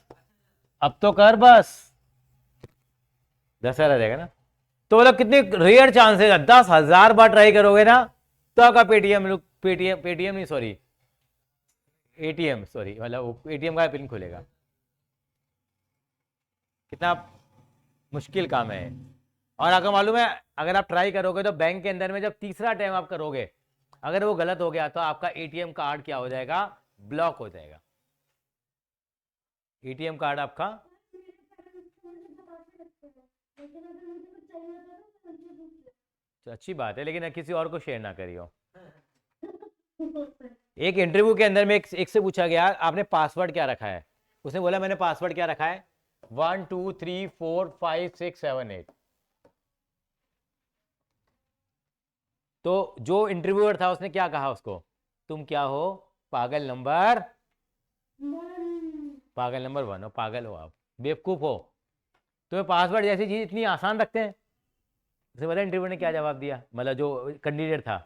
अब तो कर बस, 10,000 आ जाएगा ना। तो मतलब कितनी रेयर चांसेस है, 10,000 बार ट्राई करोगे ना तो आपका पेटीएम नहीं सॉरी एटीएम, सॉरी मतलब एटीएम का पिन खुलेगा। कितना मुश्किल काम है। और अगर मालूम है, अगर आप ट्राई करोगे तो बैंक के अंदर में जब तीसरा टाइम आप करोगे, अगर वो गलत हो गया तो आपका एटीएम कार्ड क्या हो जाएगा? ब्लॉक हो जाएगा। एटीएम कार्ड आपका, तो अच्छी बात है, लेकिन किसी और को शेयर ना करियो। एक इंटरव्यू के अंदर में एक से पूछा गया, आपने पासवर्ड क्या रखा है? उसने बोला मैंने पासवर्ड क्या रखा है? 1 2 3 4 5 6 7 8। तो जो इंटरव्यूअर था उसने क्या कहा उसको? तुम क्या हो? पागल नंबर 1 हो, पागल हो आप, बेवकूफ हो। तुम्हें पासवर्ड जैसी चीज इतनी आसान रखते हैं। उसे पता इंटरव्यू ने क्या जवाब दिया, मतलब जो कैंडिडेट था,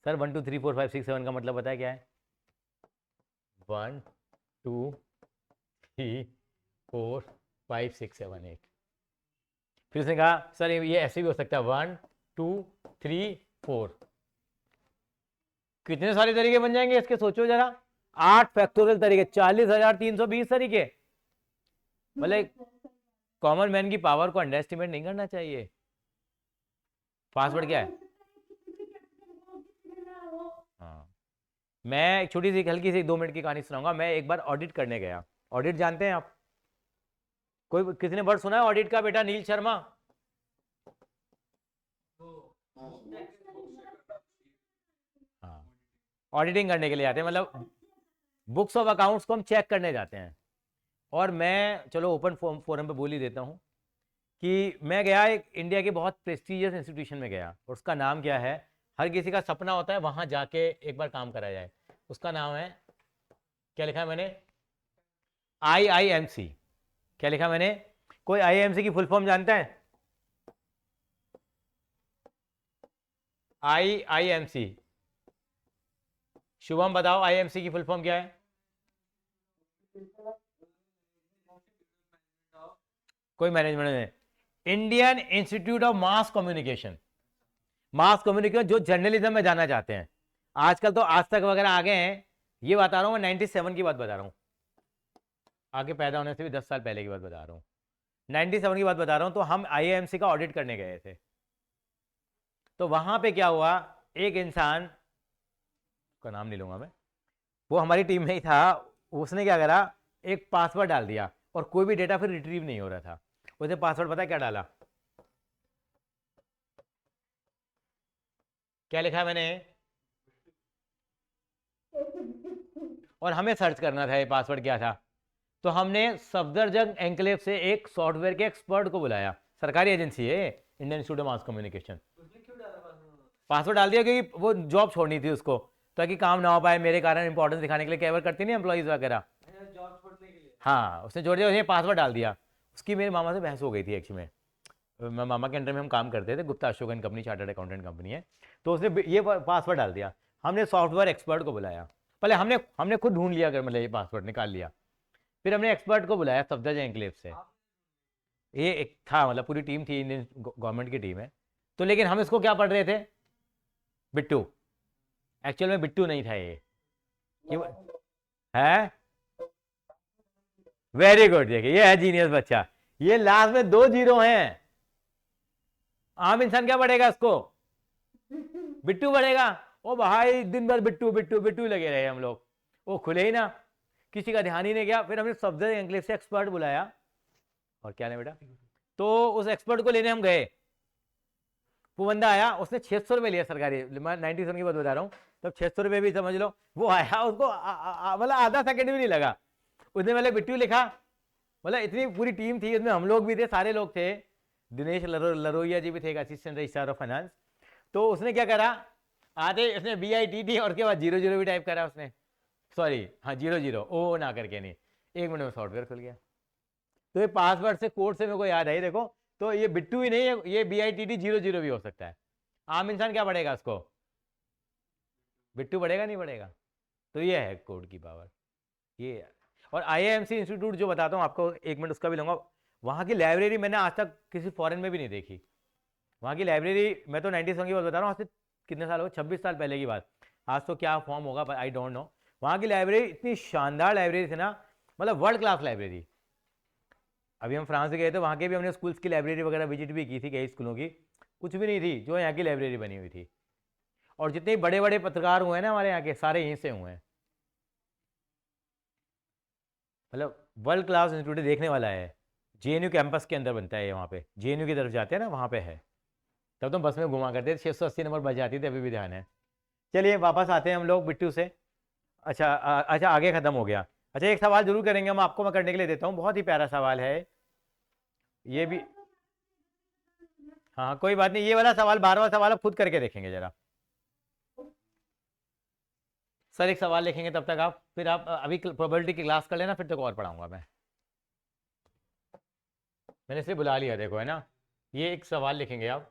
सर 1 2 3 4 5 6 7 का मतलब बताया क्या है? 1 2 3 4 5 6 7 8। फिर उसने कहा सर ये ऐसे भी हो सकता है 1 2 3 4। कितने सारे तरीके बन जाएंगे इसके, सोचो जरा। 8 फैक्टोरियल तरीके, 40,320 तरीके, मतलब कॉमन मैन की पावर को अंडर एस्टिमेट नहीं करना चाहिए। पासवर्ड क्या है? हाँ, मैं एक छोटी सी हल्की सी 2 मिनट की कहानी सुनाऊंगा। मैं एक बार ऑडिट करने गया। ऑडिट जानते हैं आप? कोई किसी ने वर्ड सुना है ऑडिट का? बेटा नील शर्मा। हाँ, ऑडिटिंग करने के लिए आते हैं, मतलब बुक्स ऑफ अकाउंट्स को हम चेक करने जाते हैं। और मैं चलो ओपन फोरम पे बोल ही देता हूँ कि मैं गया एक इंडिया के बहुत प्रेस्टिजियस इंस्टीट्यूशन में गया। और उसका नाम क्या है, हर किसी का सपना होता है वहाँ जाके एक बार काम करा जाए। उसका नाम है, क्या लिखा है मैंने? IIMC। क्या लिखा मैंने? कोई IIMC की फुल फॉर्म जानता है? IIMC, शुभम बताओ IIMC की फुल फॉर्म क्या है? कोई मैनेजमेंट में, Indian institute of mass communication. Mass communication जो जर्नलिज्म में जाना चाहते हैं। आजकल तो आज तक वगैरह आ गए हैं। ये बता रहा हूँ मैं 97 की बात बता रहा हूँ, आगे पैदा होने से भी 10 साल पहले की बात बता रहा हूँ। 97 की बात बता रहा हूँ। तो हम IIMC का ऑडिट करने गए थे। तो वहां पे क्या हुआ, एक इंसान का नाम नहीं लूंगा मैं, वो हमारी टीम में ही था। उसने क्या करा, एक पासवर्ड डाल दिया और कोई भी डेटा फिर रिट्रीव नहीं हो रहा था। उसने पासवर्ड पता है क्या डाला? क्या लिखा है मैंने? और हमें सर्च करना था ये पासवर्ड क्या था। तो हमने सफदरजंग एनक्लेव से एक सॉफ्टवेयर के एक्सपर्ट को बुलाया। सरकारी एजेंसी है Indian institute of mass communication. Password डाल दिया क्योंकि वो जॉब छोड़नी थी उसको, ताकि काम ना हो पाए मेरे कारण, इंपॉर्टेंस दिखाने के लिए कई बार करती नहीं एम्प्लॉइज वगैरह। हाँ, उसने जोड़ दिया, उसने पासवर्ड डाल दिया। उसकी मेरे मामा से बहस हो गई थी एक्चुअली में। मैं मामा के अंडर में हम काम करते थे, Gupta Ashok and company, chartered accountant company है। तो उसने ये पासवर्ड डाल दिया। हमने सॉफ्टवेयर एक्सपर्ट को बुलाया। पहले हमने खुद ढूंढ लिया, अगर मतलब ये पासवर्ड निकाल लिया। फिर हमने एक्सपर्ट को बुलाया सफदरजंग एनक्लेव से। ये एक था, मतलब पूरी टीम थी, इंडियन गवर्नमेंट की टीम है। तो लेकिन हम इसको क्या पढ़ रहे थे? बिट्टू। एक्चुअल में बिट्टू नहीं था ये है। वेरी गुड, देखिए ये है जीनियस बच्चा। ये लास्ट में 2 जीरो हैं। आम इंसान क्या पढ़ेगा इसको? बिट्टू पढ़ेगा। ओ भाई दिन भर बिट्टू बिट्टू बिट्टू लगे रहे हम लोग, वो खुले ही ना, किसी का ध्यान ही नहीं गया। फिर हमने सफदरजंग एनक्लेव से एक्सपर्ट बुलाया। और क्या है बेटा? तो उस एक्सपर्ट को लेने हम गए। वो बंदा आया, उसने 600 रुपये लिया सरकारी, मैं 97 की बात बता रहा हूँ। तब 600 रुपये भी समझ लो। वो आया, उसको मतलब आधा सेकंड भी नहीं लगा। उसने पहले बिट्टू लिखा। मतलब इतनी पूरी टीम थी, उसमें हम लोग भी थे, सारे लोग थे। दिनेश लरोहिया जी भी थे, असिस्टेंट रजिस्ट्रार ऑफ फाइनेंस। तो उसने क्या करा, आते उसने BITT और के बाद 00 भी टाइप करा उसने। सॉरी, हाँ 00 ओ ना करके नहीं। 1 मिनट में सॉफ्टवेयर खुल गया। तो ये पासवर्ड से कोड से मेरे को याद है, देखो। तो ये बिट्टू ही नहीं है, ये BITT 00 भी हो सकता है। आम इंसान क्या पढ़ेगा उसको? बिट्टू पढ़ेगा नहीं पढ़ेगा? तो ये है कोड की पावर, ये है। और IIMC इंस्टीट्यूट जो बताता हूँ आपको, 1 मिनट उसका भी लूंगा। वहाँ की लाइब्रेरी मैंने आज तक किसी फॉरेन में भी नहीं देखी। वहाँ की लाइब्रेरी, मैं तो 97 की बात बता रहा हूँ, आज से कितने साल हो गए, 26 साल पहले की बात। आज तो क्या फॉर्म होगा आई डोंट नो। वहाँ की लाइब्रेरी इतनी शानदार लाइब्रेरी थी ना, मतलब वर्ल्ड क्लास लाइब्रेरी। अभी हम फ्रांस गए थे, वहाँ के भी हमने स्कूल्स की लाइब्रेरी वगैरह विजिट भी की थी, कई स्कूलों की। कुछ भी नहीं थी जो यहाँ की लाइब्रेरी बनी हुई थी। और जितने बड़े बड़े पत्रकार हुए हैं ना हमारे यहाँ के, सारे यहीं से हुए हैं। मतलब वर्ल्ड क्लास इंस्टीट्यूट देखने वाला है। JNU कैंपस के अंदर बनता है ये, वहाँ पे JNU की तरफ जाते हैं ना, वहाँ पे है। तब तो बस में घुमा करते थे, 680 नंबर बच जाती थी, अभी भी ध्यान है। चलिए वापस आते हैं हम लोग बिट्टू से। अच्छा अच्छा, आगे ख़त्म हो गया। अच्छा, एक सवाल जरूर करेंगे हम आपको, मैं करने के लिए देता हूँ, बहुत ही प्यारा सवाल है ये भी। हाँ कोई बात नहीं, ये वाला सवाल 12वां सवाल आप खुद करके देखेंगे जरा। सर एक सवाल लिखेंगे तब तक आप, फिर आप अभी प्रोबेबिलिटी की क्लास कर लेना, फिर तक और पढ़ाऊंगा मैं। मैंने इसे बुला लिया, देखो है ना। ये एक सवाल लिखेंगे आप।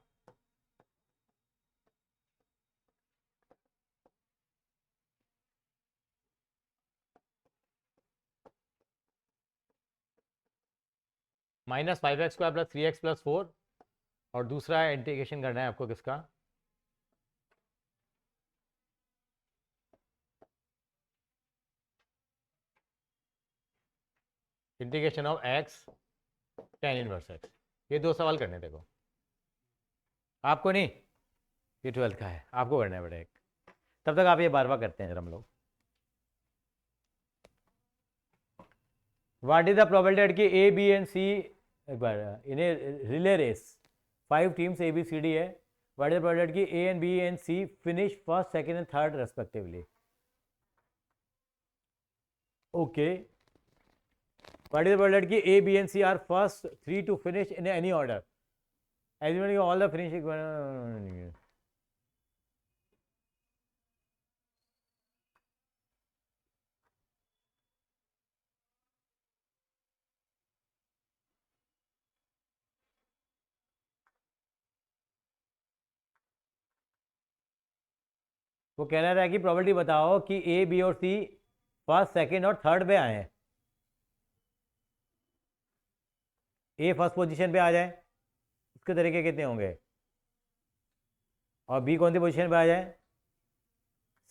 -5x² + 3x + 4। और दूसरा इंटीग्रेशन करना है आपको किसका? Integration of x tan inverse x। ये 2 सवाल करने देखो, आपको नहीं, ये 12th का है, आपको करना है बेटा एक। तब तक आप ये बार बार करते हैं जरा हम लोग। व्हाट इज द प्रोबेबिलिटी कि ए बी एंड सी, एक बार इन्हें relay race 5 teams A B C D है, व्हाट इज द प्रोबेबिलिटी कि A and B and C finish first second and third respectively. Okay, what is the probability कि A B and C are first 3 to finish in any order, assuming all the finishing. वो कहना था कि probability बताओ कि A B और सी first second और third पे आए हैं। ए फर्स्ट पोजीशन पे आ जाए, उसके तरीके कितने होंगे, और बी कौन सी पोजीशन पे आ जाए,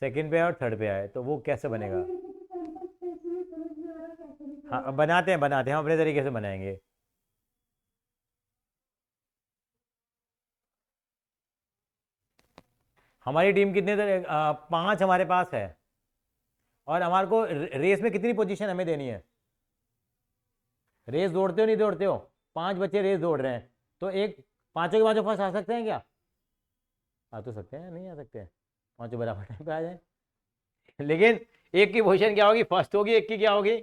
सेकंड पे और थर्ड पे आए, तो वो कैसे बनेगा। हाँ अब बनाते हैं हम अपने तरीके से बनाएंगे। हमारी टीम कितने 5 हमारे पास है, और हमारे को रेस में कितनी पोजीशन हमें देनी है। रेस दौड़ते हो नहीं दौड़ते हो, 5 बच्चे रेस दौड़ रहे हैं, तो एक पांचों के पांचों फर्स्ट आ सकते हैं क्या, आ तो सकते हैं, नहीं आ सकते हैं, पांचों बराबर टाइम पे आ जाए। लेकिन एक की पोजीशन क्या होगी, फर्स्ट होगी, एक की क्या होगी,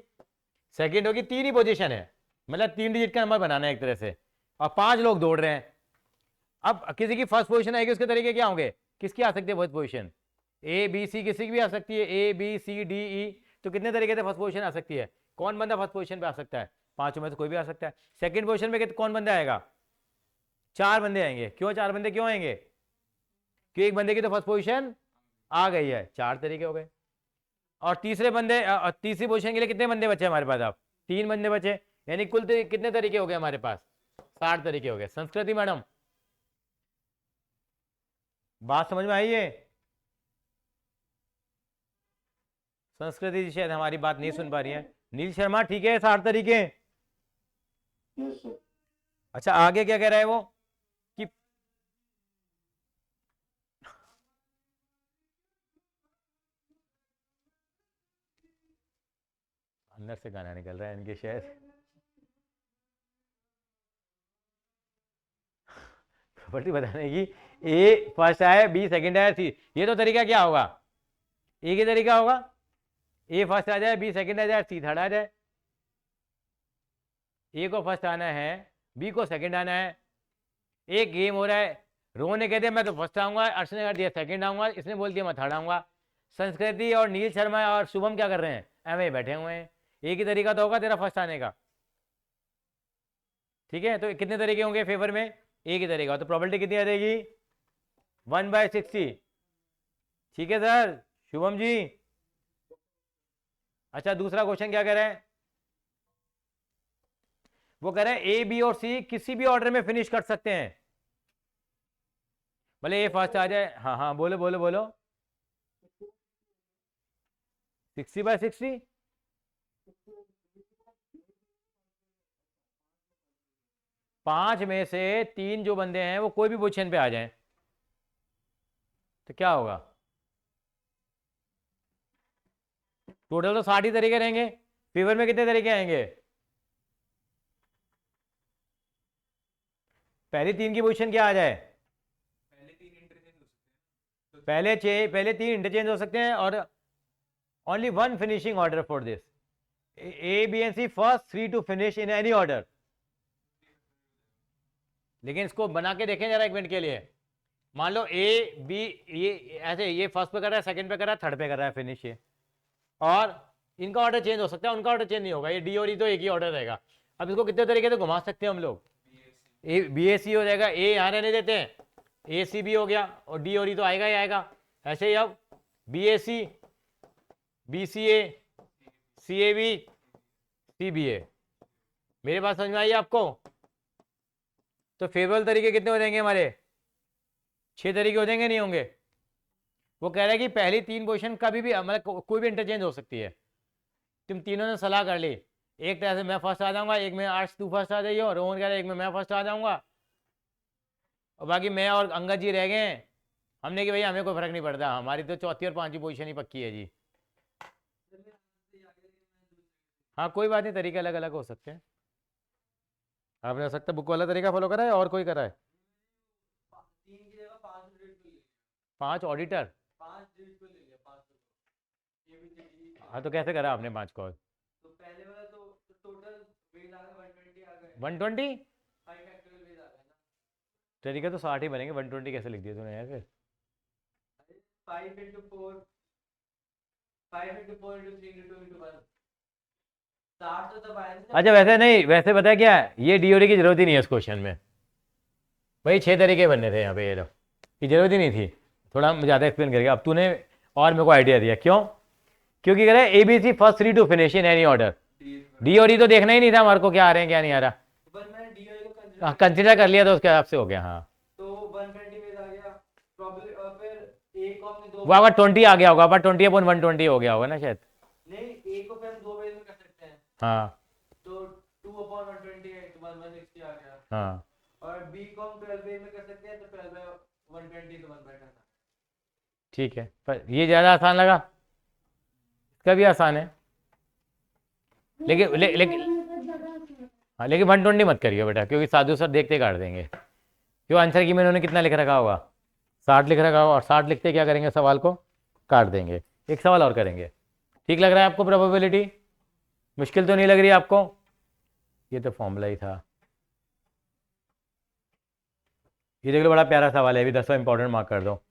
सेकंड होगी, 3 ही पोजीशन है, मतलब 3 डिजिट का नंबर बनाना है एक तरह से, और 5 लोग दौड़ रहे हैं। अब किसी की फर्स्ट पोजीशन आएगी, उसके तरीके क्या होंगे, किसकी आ सकती है first position, A B C किसी की भी आ सकती है, ए बी सी डी ई, तो कितने तरीके से फर्स्ट पोजीशन आ सकती है, कौन बंदा फर्स्ट पोजीशन पे आ सकता है, 5 में से कोई भी आ सकता है। सेकंड पोजीशन में कौन बंदा आएगा, 4 बंदे आएंगे। क्यों 4 बंदे क्यों आएंगे, क्योंकि एक बंदे की तो फर्स्ट पोजीशन आ गई है, 4 तरीके हो गए। और तीसरे बंदे तीसरी पोजीशन के लिए कितने बंदे बचे हमारे पास, अब 3 बंदे बचे, यानी कुल कितने तरीके हो गए हमारे पास, 60 तरीके हो गए। संस्कृति मैडम बात समझ में आई है, संस्कृति जी शायद हमारी बात नहीं सुन पा रही है। नील शर्मा ठीक है, 60 तरीके। अच्छा आगे क्या कह रहा है वो, कि अंदर से गाना निकल रहा है इनके शायद, प्रॉपर्टी बताने की, ए फर्स्ट आया, बी सेकंड आया, सी, ये तो तरीका क्या होगा, एक ही तरीका होगा, ए फर्स्ट आ जाए, बी सेकंड आ जाए, सी थर्ड आ जाए। ए को फर्स्ट आना है, बी को सेकंड आना है। एक गेम हो रहा है, रोहन ने कह दिया मैं तो फर्स्ट आऊंगा, अर्श ने कर दिया सेकंड आऊंगा, इसने बोल दिया मैं थर्ड आऊंगा। संस्कृति और नील शर्मा और शुभम क्या कर रहे हैं, एवं बैठे हुए हैं। एक ही तरीका तो होगा तेरा फर्स्ट आने का, ठीक है। तो कितने तरीके होंगे फेवर में, एक ही तरीका, तो प्रोबेबिलिटी कितनी आ जाएगी, 1/60। ठीक है सर, शुभम जी। अच्छा दूसरा क्वेश्चन क्या कह रहे हैं, वो कह रहे हैं ए बी और सी किसी भी ऑर्डर में फिनिश कर सकते हैं, भले ए फर्स्ट आ जाए। हाँ हाँ बोलो बोलो बोलो, 60/60, पांच में से 3 जो बंदे हैं वो कोई भी पोजीशन पे आ जाएं, तो क्या होगा, टोटल तो 60 ही तरीके रहेंगे, फेवर में कितने तरीके आएंगे, पहली 3 की पोजीशन क्या आ जाए, पहले 3 इंटरचेंज हो सकते हैं, और only 1 finishing order for this, A B and C first 3 to finish in any order. लेकिन इसको बना के देखें जरा एक मिनट के लिए, मान लो ए बी, ये ऐसे, ये फर्स्ट पे कर रहा है, सेकंड पे कर रहा है, थर्ड पे कर रहा है फिनिश, ये, और इनका ऑर्डर चेंज हो सकता है, उनका ऑर्डर चेंज नहीं होगा, ये डी और ई तो एक ही ऑर्डर रहेगा। अब इसको कितने तरीके से घुमा सकते हैं हम लोग, ए बी ए सी हो जाएगा, ए यहाँ रहने देते हैं, ए सी बी हो गया, और डी और ई तो आएगा ही आएगा। ऐसे ही अब B A C, B C A, C A B, C B A. मेरे पास समझ में आई आपको, तो फेवरेबल तरीके कितने हो जाएंगे हमारे, 6 तरीके हो जाएंगे, नहीं होंगे। वो कह रहा है कि पहली 3 पोजीशन कभी भी मतलब कोई भी इंटरचेंज हो सकती है, तुम तीनों ने सलाह कर ली, एक तरह से मैं फर्स्ट आ जाऊंगा, एक में आर्ट्स तू फर्स्ट आ जाइयो, रोहन कह रहा है एक में मैं फर्स्ट आ जाऊंगा, और बाकी मैं और अंगद जी रह गए हैं। हमने कि भैया हमें कोई फर्क नहीं पड़ता, हमारी तो चौथी और पांचवी पोजीशन ही पक्की है जी। हाँ कोई बात नहीं, तरीके अलग अलग हो सकते हैं। आपने हो सकता है बुक वाला तरीका फॉलो करा है और कोई करा है? 3 की जगह 5 डिजिट को ले लिया, 5 ऑडिटर? 5 डिजिट को ले लिया, 5 ये भी चीज। हाँ तो कैसे करा आपने 5 कॉल? तो पहले वाला तो टोटल वेज आ गया 120 आ गए, 120? 5 फैक्टोरियल वेज आ गए ना। तरीके तो 60 ही बनेंगे, 120 कैसे लिख दिया तूने यार फिर? 5 into 4 5 into 4 into 3 into 2 into 1 60 तो तब आया ना। अच्छा वैसे नहीं, वैसे पता है क्या है, ये डीओडी की जरूरत ही नहीं है इस क्वेश्चन में भाई, 6 तरीके बनने थे यहाँ पे, ये लो, की जरूरत ही नहीं थी। थोड़ा ज़्यादा एक्सप्लेन करेगा अब तूने, और मेरे को आइडिया दिया क्यों, क्योंकि कह रहे A B C first 3 to finish in any order. D और ई तो देखना ही नहीं था हमारे को क्या आ रहे हैं क्या नहीं आ रहा, बस मैंने डीओ को कंसीडर कंसिडर कर लिया तो उसके हिसाब से हो गया। हाँ तो 120 वेज आ गया प्रॉब्लम, और फिर ए को हमने दो वो अगर 20 आ गया होगा, पर 20/120 हो गया होगा ना शायद। नहीं, ए को फिर हम दो वेज में कर सकते हैं, हाँ तो 2/120 है तो 160 आ गया, हाँ और बी को हम 12 वे में कर सकते हैं तो 12/120 तो 1/10। ठीक है, पर ये ज़्यादा आसान लगा, इसका भी आसान है, लेकिन हाँ लेकिन 120 मत करिए बेटा, क्योंकि साधु सर देखते काट देंगे। क्यों आंसर की में उन्होंने कितना लिख रखा होगा, 60 लिख रखा होगा, और 60 लिखते क्या करेंगे, सवाल को काट देंगे, एक सवाल और करेंगे। ठीक लग रहा है आपको प्रोबेबिलिटी? मुश्किल तो नहीं लग रही आपको? ये तो फॉर्मूला ही था। ये देख लो बड़ा प्यारा सवाल है, अभी 10वां इंपॉर्टेंट मार्क कर दो।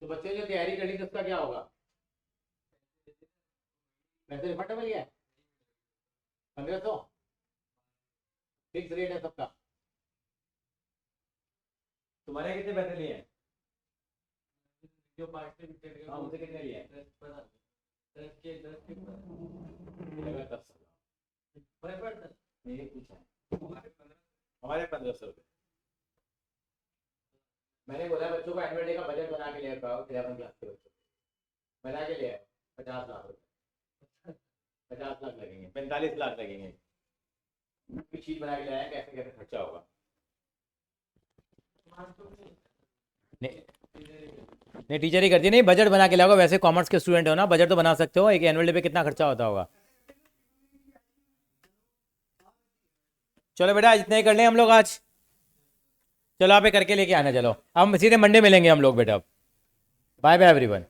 तो बच्चे जो तैयारी कर ली तो उसका क्या होगा, पैसे रिफंड मिल गया? 1500 फिक्स रेट है सबका। तुम्हारे कितने पैसे लिए हैं? जो पार्टिसिपेट हाँ मुझे कितने लिए हैं? 10 के 10 के नहीं पूछा हमारे 1500 रुपये। मैंने बोला बच्चों को एनुअल डे का बजट बना के ले आओ, 11 क्लास के बच्चों बना के ले आओ, 50 लाख रुपए 50 लाख लगेंगे, 45 लाख लगेंगे, शीट बना के लाया कैसे कैसे खर्चा होगा। नहीं नहीं टीचर ही करती नहीं, बजट बना के लाओगे, वैसे कॉमर्स के स्टूडेंट हो ना, बजट तो बना सकते हो, एक एनुअल डे पे कितना खर्चा होता होगा। चलो बेटा इतना ही कर लें हम लोग आज, चलो आप ये करके लेके आना, चलो हम सीधे मंडे मिलेंगे हम लोग बेटा। Bye bye everyone.